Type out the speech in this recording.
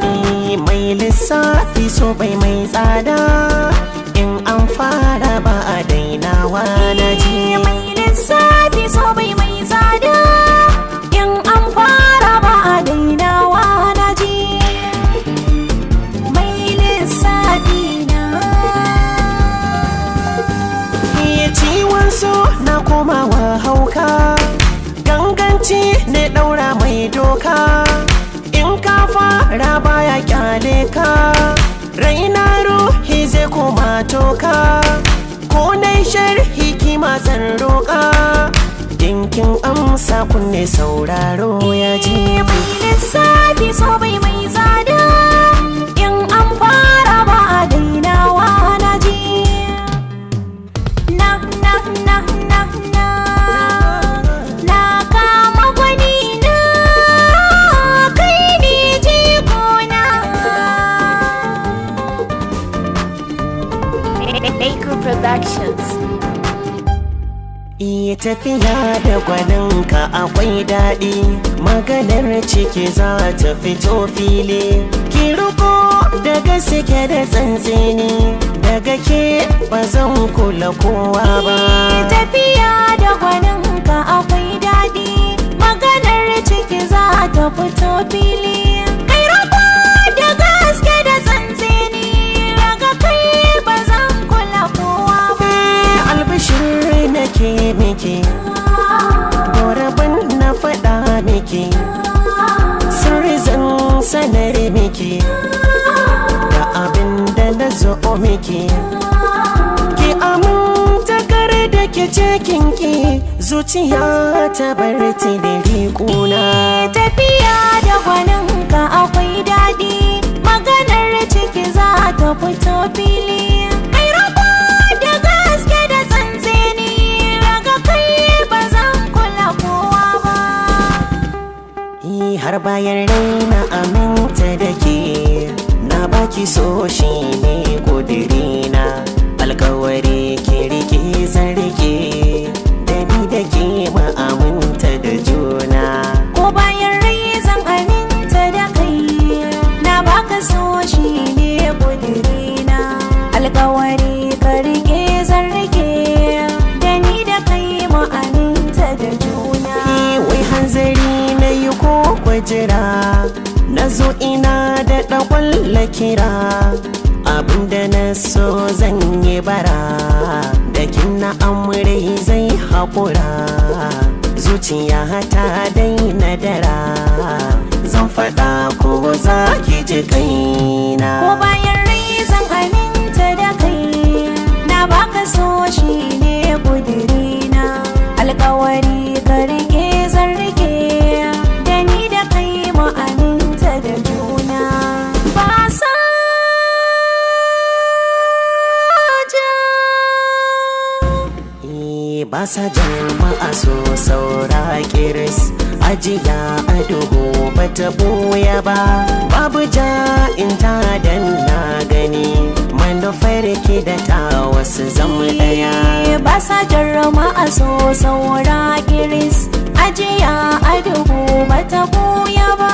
mai lissafi so bai mai tsada, in an fara ba a dainawa na ji. Mai lissafi so bai mai tsada, in an fara ba a dainawa na ji. Mai lissafi na ciwon so na komawa hauka, ganganci ne ɗaura mai doka, in ka fara baya kyale ka, raina ruhi zai koma toka, ko dai sharhi kima zan roƙa, dinkin amsa kunne sauraro ya ji. mai lissafi so bai mai tsada, in an fara ba a dainawa na ji. Na kama gwani na, kai ne jigona. Danko Productions. Iya tafiya da gwaninka akwai daɗi, maganar ciki za ta fito fili, ki riko da gaske da tsantseni, daga ke ba zan kula kowa ba. Tafiya da gwaninka akwai daɗi, maganar ciki za ta fito fili, kai riko da gaske da tsantseni, daga kai ba zan kula kowa ba. Albishir nake miki, gorabin na faɗa miki, sirri zan sanar miki, da abin da na zo miki, ki aminta kare da ke cikinki, zuciya ta bar tiliri kuna. Tafiya da gwaninka akwai daɗi, maganar ciki za ta fito fili, kai rabo da gaske da tsantseni, daga kai ba zan kula kowa ba. Har bayan raina aminta da ke, na baki so shi ne ƙudirina, alkawari ki rike zan rike, da ni da ke ma aminta da juna. Ko bayan rai zan aminta da kai, na baka so shi ne ƙudirina, alkawari ka rike zan rike, da ni da kai mu aminta da juna. Wai hanzari na yi ko kwajira, na zo ina da ɗakwalla kira, abinda na so zan yi bara, da kin na amurai zai haƙura, zuciya ta daina dara, zan faɗa ko za ki ji kaina. Ko bayan rai zan aminta da kai, na baka so shi ne ƙudirina, alkawari ka rike zan rike, da ni da kai mu aminta da juna. Ba sa jama'a so saura kiris, ajiya a duhu ba ta ɓoya ba, babu ja in ta dan na gani, manufar ki da ta wasu zama ɗaya. Ba sa jama'a so saura kiris, ajiya a duhu ba ta ɓoya ba,